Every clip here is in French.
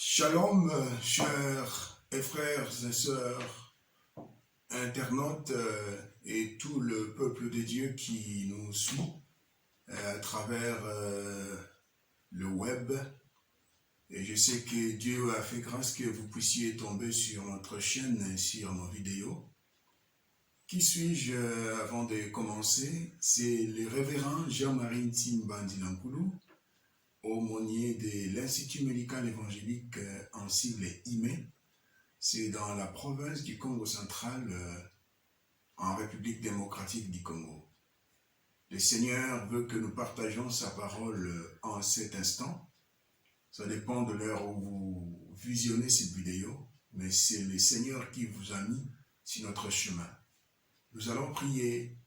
Shalom, chers et frères et sœurs, internautes et tout le peuple de Dieu qui nous suit à travers le web. Et je sais que Dieu a fait grâce que vous puissiez tomber sur notre chaîne et sur nos vidéos. Qui suis-je avant de commencer? C'est le révérend Jean-Marie Ntimbandilankoulou, aumônier de l'Institut médical évangélique en sigle IME. C'est dans la province du Congo central, en République démocratique du Congo. Le Seigneur veut que nous partagions sa parole en cet instant. Ça dépend de l'heure où vous visionnez cette vidéo, mais c'est le Seigneur qui vous a mis sur notre chemin. Nous allons prier.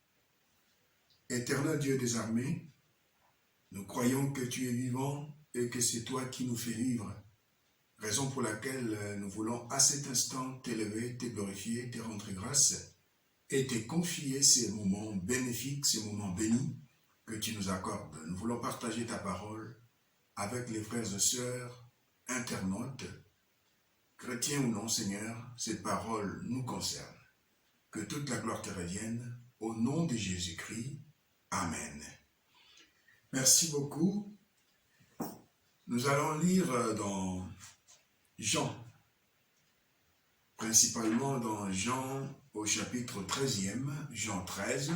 Éternel Dieu des armées, nous croyons que tu es vivant et que c'est toi qui nous fais vivre. Raison pour laquelle nous voulons à cet instant t'élever, te glorifier, te rendre grâce et te confier ces moments bénéfiques, ces moments bénis que tu nous accordes. Nous voulons partager ta parole avec les frères et sœurs, internautes, chrétiens ou non, Seigneur. Cette parole nous concerne. Que toute la gloire te revienne, au nom de Jésus-Christ. Amen. Merci beaucoup. Nous allons lire dans Jean, principalement dans Jean au chapitre 13e, Jean 13.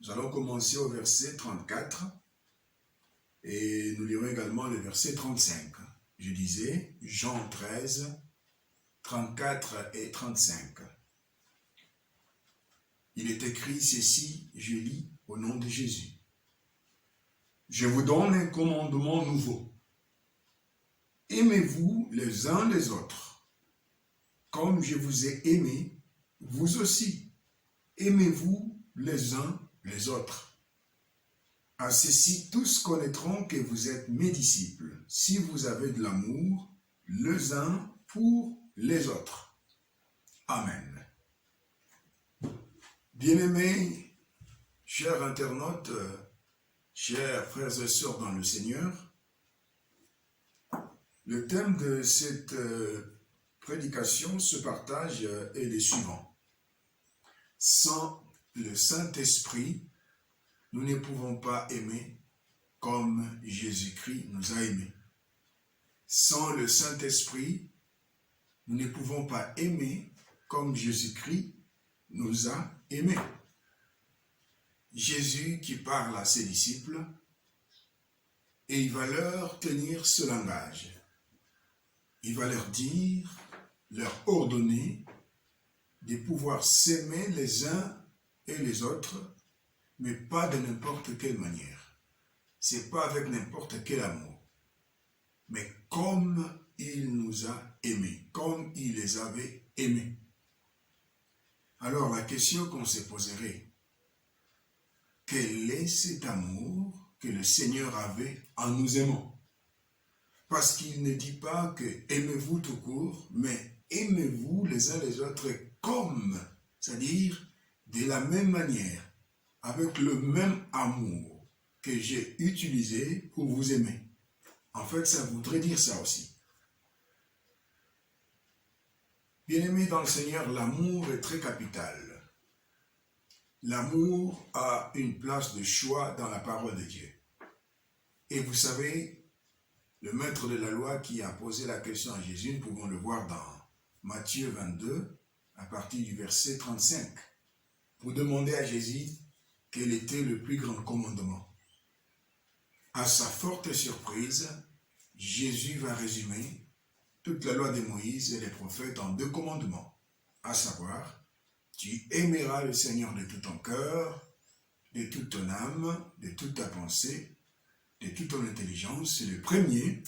Nous allons commencer au verset 34 et nous lirons également le verset 35. Je disais Jean 13, 34 et 35. Il est écrit ceci, je lis au nom de Jésus. Je vous donne un commandement nouveau. Aimez-vous les uns les autres. Comme je vous ai aimé, vous aussi, aimez-vous les uns les autres. À ceci, tous connaîtront que vous êtes mes disciples, si vous avez de l'amour les uns pour les autres. Amen. Bien-aimés, chers internautes, chers frères et sœurs dans le Seigneur, le thème de cette prédication, ce partage est le suivant. Sans le Saint-Esprit, nous ne pouvons pas aimer comme Jésus-Christ nous a aimés. Sans le Saint-Esprit, nous ne pouvons pas aimer comme Jésus-Christ nous a aimés. Jésus qui parle à ses disciples et il va leur tenir ce langage. Il va leur dire, leur ordonner de pouvoir s'aimer les uns et les autres, mais pas de n'importe quelle manière. C'est pas avec n'importe quel amour, mais comme il nous a aimés, comme il les avait aimés. Alors la question qu'on se poserait, quel est cet amour que le Seigneur avait en nous aimant? Parce qu'il ne dit pas que aimez-vous tout court, mais aimez-vous les uns les autres comme, c'est-à-dire de la même manière, avec le même amour que j'ai utilisé pour vous aimer. En fait, ça voudrait dire ça aussi. Bien-aimés dans le Seigneur, l'amour est très capital. L'amour a une place de choix dans la parole de Dieu. Et vous savez, le maître de la loi qui a posé la question à Jésus, nous pouvons le voir dans Matthieu 22, à partir du verset 35, pour demander à Jésus quel était le plus grand commandement. À sa forte surprise, Jésus va résumer toute la loi de Moïse et les prophètes en 2 commandements, à savoir, tu aimeras le Seigneur de tout ton cœur, de toute ton âme, de toute ta pensée, de toute ton intelligence. C'est le premier.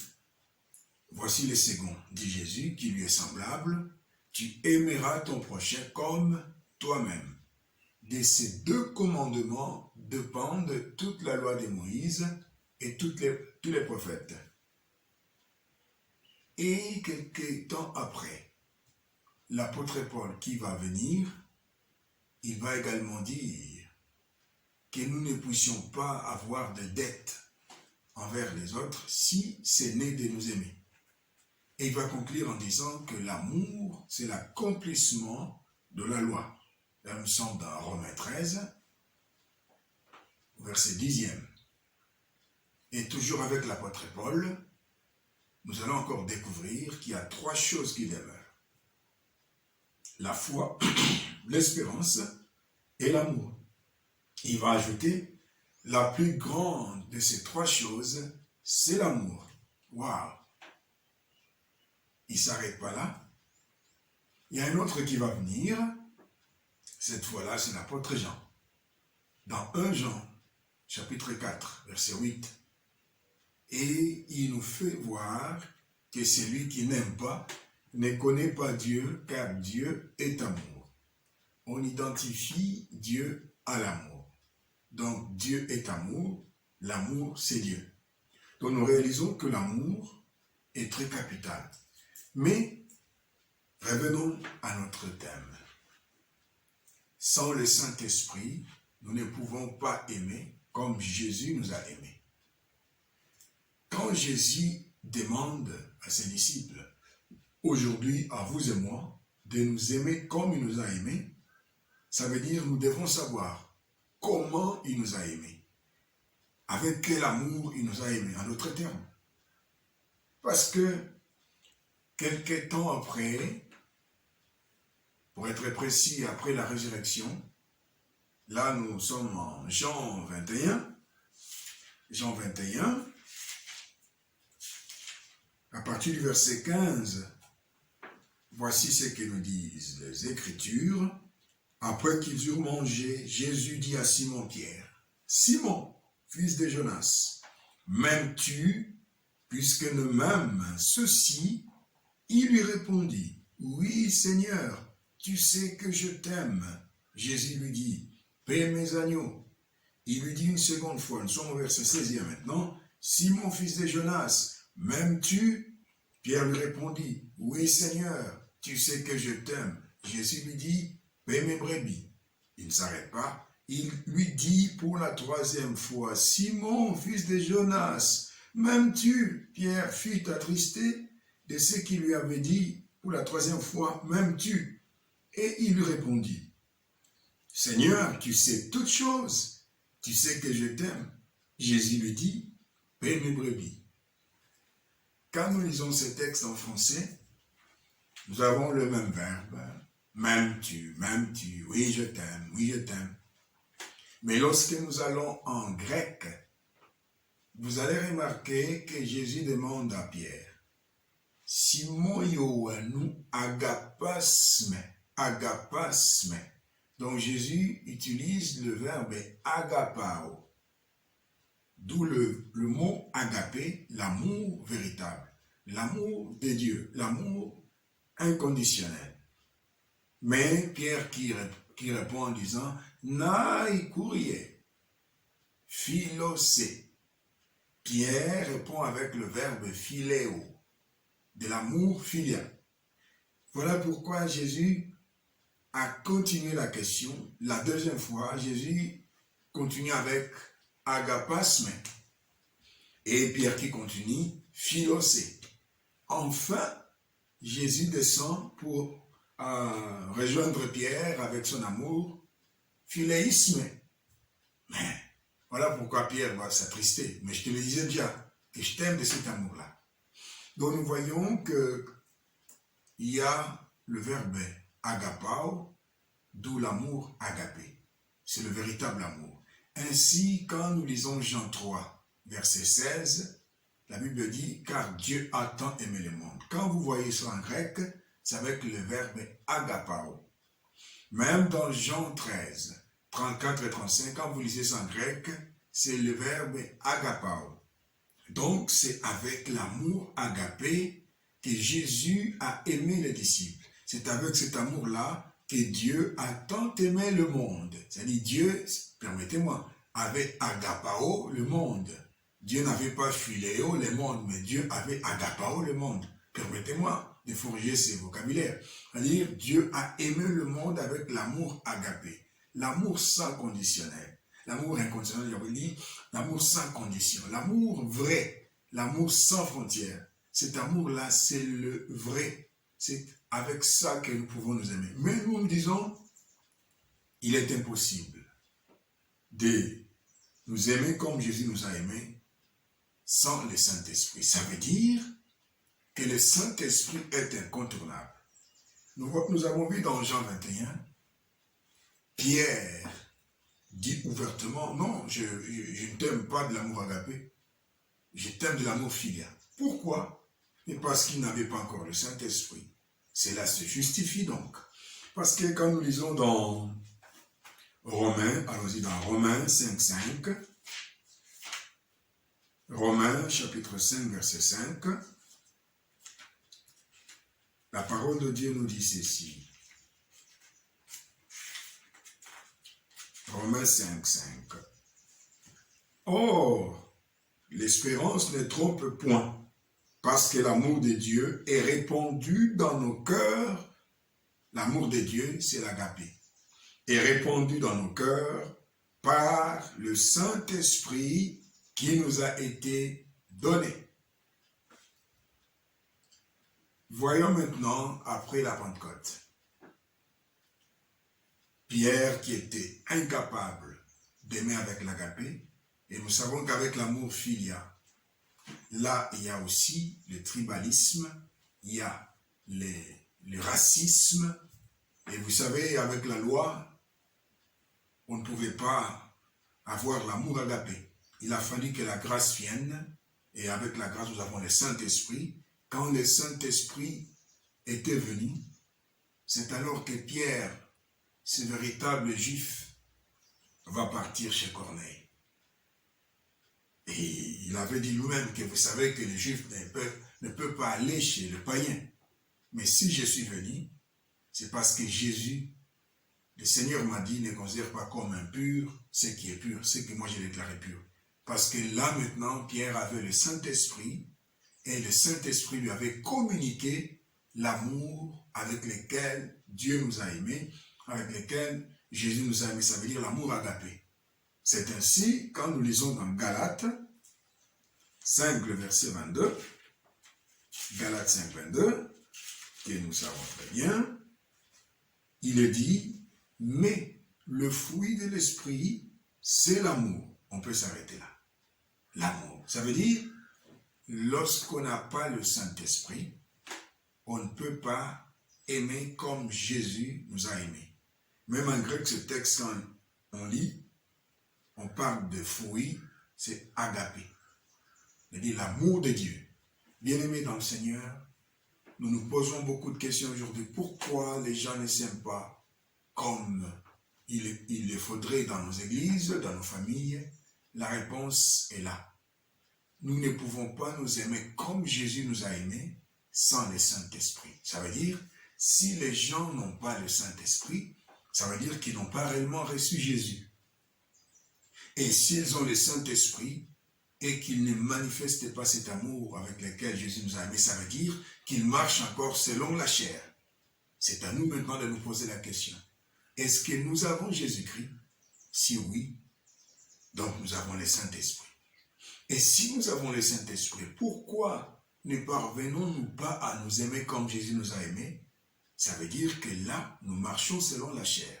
Voici le second, dit Jésus, qui lui est semblable. Tu aimeras ton prochain comme toi-même. De ces 2 commandements dépendent toute la loi de Moïse et tous les prophètes. Et quelques temps après, l'apôtre Paul qui va venir, il va également dire que nous ne puissions pas avoir de dette envers les autres si ce n'est de nous aimer. Et il va conclure en disant que l'amour, c'est l'accomplissement de la loi. Là, nous sommes dans Romains 13, verset 10e. Et toujours avec l'apôtre Paul, nous allons encore découvrir qu'il y a 3 choses qui demeurent. La foi, l'espérance et l'amour. Il va ajouter, la plus grande de ces 3 choses, c'est l'amour. Waouh! Il ne s'arrête pas là. Il y a un autre qui va venir. Cette fois-là, c'est l'apôtre Jean. Dans 1 Jean, chapitre 4, verset 8. Et il nous fait voir que celui qui n'aime pas ne connaît pas Dieu, car Dieu est amour. On identifie Dieu à l'amour. Donc Dieu est amour, l'amour c'est Dieu. Donc nous réalisons que l'amour est très capital. Mais revenons à notre thème. Sans le Saint-Esprit, nous ne pouvons pas aimer comme Jésus nous a aimés. Quand Jésus demande à ses disciples, aujourd'hui à vous et moi, de nous aimer comme il nous a aimés, ça veut dire nous devons savoir comment il nous a aimés. Avec quel amour il nous a aimés, en d'autres termes. Parce que, quelque temps après, pour être précis, après la résurrection, là nous sommes en Jean 21, à partir du verset 15, voici ce que nous disent les Écritures. Après qu'ils eurent mangé, Jésus dit à Simon-Pierre, « Simon, fils de Jonas, m'aimes-tu, puisque ne m'aime ceci ?» Il lui répondit, « Oui, Seigneur, tu sais que je t'aime. » Jésus lui dit, « Paie mes agneaux. » Il lui dit une seconde fois, nous sommes au verset 16e maintenant, « Simon, fils de Jonas, m'aimes-tu » Pierre lui répondit, « Oui, Seigneur, tu sais que je t'aime. » Jésus lui dit, « Paie mes brebis. » Il ne s'arrête pas. Il lui dit pour la 3e fois, « Simon, fils de Jonas, m'aimes-tu » Pierre fut attristé de ce qu'il lui avait dit pour la 3e fois, « M'aimes-tu » Et il lui répondit, « Seigneur, tu sais toutes choses, tu sais que je t'aime. » Jésus lui dit, « Paie mes brebis. » Quand nous lisons ce texte en français, nous avons le même verbe, « M'aimes-tu, m'aimes-tu, oui je t'aime, oui je t'aime. » Mais lorsque nous allons en grec, vous allez remarquer que Jésus demande à Pierre, « Simon Ioannou agapasme. » Agapasme. Donc Jésus utilise le verbe agapao. D'où le mot agapé, l'amour véritable, l'amour de Dieu, l'amour inconditionnel. Mais Pierre qui répond en disant, Nai courie, philosé. Pierre répond avec le verbe philéo, de l'amour filial. Voilà pourquoi Jésus a continué la question. La 2e fois, Jésus continue avec agapasme. Et Pierre qui continue, philosé. Enfin, Jésus descend pour rejoindre Pierre avec son amour, philéisme. Mais voilà pourquoi Pierre va s'attrister. Mais je te le disais déjà, que je t'aime de cet amour-là. Donc nous voyons que il y a le verbe agapao, d'où l'amour agapé. C'est le véritable amour. Ainsi, quand nous lisons Jean 3, verset 16, la Bible dit « Car Dieu a tant aimé le monde ». Quand vous voyez ça en grec, c'est avec le verbe agapao. Même dans Jean 13, 34 et 35, quand vous lisez ça en grec, c'est le verbe agapao. Donc, c'est avec l'amour agapé que Jésus a aimé les disciples. C'est avec cet amour-là que Dieu a tant aimé le monde. C'est-à-dire Dieu, permettez-moi, avait agapao le monde. Dieu n'avait pas philéo le monde, mais Dieu avait agapao le monde. Permettez-moi de forger ces vocabulaires. C'est-à-dire Dieu a aimé le monde avec l'amour agapé. L'amour sans conditionnel. L'amour inconditionnel, j'avais dit, l'amour sans condition. L'amour vrai, l'amour sans frontières. Cet amour-là, c'est le vrai. C'est avec ça que nous pouvons nous aimer. Mais nous disons, il est impossible de nous aimer comme Jésus nous a aimés sans le Saint-Esprit. Ça veut dire que le Saint-Esprit est incontournable. Nous avons vu dans Jean 21, Pierre dit ouvertement, non, je ne t'aime pas de l'amour agapé, je t'aime de l'amour filial. Pourquoi? Et parce qu'il n'avait pas encore le Saint-Esprit. Cela se justifie donc. Parce que quand nous lisons dans Romains, allons-y dans Romains 5, Romains chapitre 5, verset 5, la parole de Dieu nous dit ceci. Romains 5. Or, l'espérance ne trompe point, parce que l'amour de Dieu est répandu dans nos cœurs. L'amour de Dieu, c'est l'agapé. Est répandu dans nos cœurs par le Saint-Esprit qui nous a été donné. Voyons maintenant, après la Pentecôte, Pierre qui était incapable d'aimer avec l'agapé, et nous savons qu'avec l'amour filial, là il y a aussi le tribalisme, il y a le racisme, et vous savez, avec la loi, on ne pouvait pas avoir l'amour agapé. Il a fallu que la grâce vienne, et avec la grâce, nous avons le Saint-Esprit. Quand le Saint-Esprit était venu, c'est alors que Pierre, ce véritable juif, va partir chez Corneille. Et il avait dit lui-même que vous savez que le juif ne peut pas aller chez le païen. Mais si je suis venu, c'est parce que Jésus, le Seigneur m'a dit, ne considère pas comme impur ce qui est pur, ce que moi j'ai déclaré pur. Parce que là maintenant, Pierre avait le Saint-Esprit, et le Saint-Esprit lui avait communiqué l'amour avec lequel Dieu nous a aimés, avec lequel Jésus nous a aimés, ça veut dire l'amour agapé. C'est ainsi, quand nous lisons dans Galates 5, le verset 22, Galates 5, 22, que nous savons très bien, il est dit, mais le fruit de l'esprit, c'est l'amour. On peut s'arrêter là. L'amour. Ça veut dire, lorsqu'on n'a pas le Saint-Esprit, on ne peut pas aimer comme Jésus nous a aimés. Même en grec, ce texte, quand on lit, on parle de fruit, c'est agapé. C'est-à-dire l'amour de Dieu. Bien-aimés dans le Seigneur, nous nous posons beaucoup de questions aujourd'hui. Pourquoi les gens ne s'aiment pas comme il le faudrait dans nos églises, dans nos familles? La réponse est là. Nous ne pouvons pas nous aimer comme Jésus nous a aimés sans le Saint-Esprit. Ça veut dire, si les gens n'ont pas le Saint-Esprit, ça veut dire qu'ils n'ont pas réellement reçu Jésus. Et s'ils ont le Saint-Esprit et qu'ils ne manifestent pas cet amour avec lequel Jésus nous a aimés, ça veut dire qu'ils marchent encore selon la chair. C'est à nous maintenant de nous poser la question. Est-ce que nous avons Jésus-Christ? Si oui, donc nous avons le Saint-Esprit. Et si nous avons le Saint-Esprit, pourquoi ne parvenons-nous pas à nous aimer comme Jésus nous a aimés? Ça veut dire que là, nous marchons selon la chair.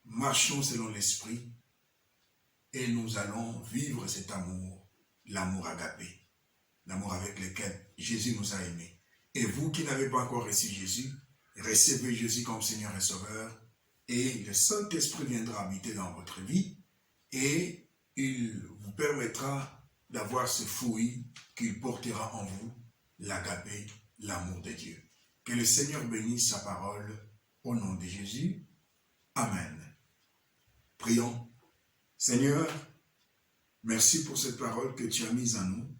Marchons selon l'Esprit et nous allons vivre cet amour, l'amour agapé, l'amour avec lequel Jésus nous a aimés. Et vous qui n'avez pas encore reçu Jésus, recevez Jésus comme Seigneur et Sauveur et le Saint-Esprit viendra habiter dans votre vie et il vous permettra d'avoir ce fruit qu'il portera en vous, l'agapé, l'amour de Dieu. Que le Seigneur bénisse sa parole au nom de Jésus. Amen. Prions. Seigneur, merci pour cette parole que tu as mise en nous.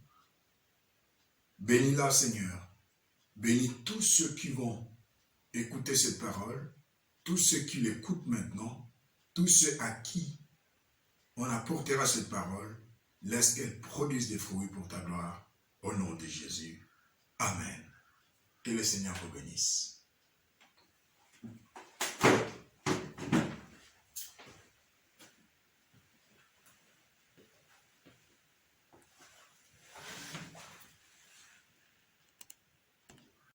Bénis-la, Seigneur. Bénis tous ceux qui vont écouter cette parole, tous ceux qui l'écoutent maintenant, tous ceux à qui on apportera cette parole. Laisse qu'elle produise des fruits pour ta gloire. Au nom de Jésus. Amen. Que le Seigneur vous bénisse.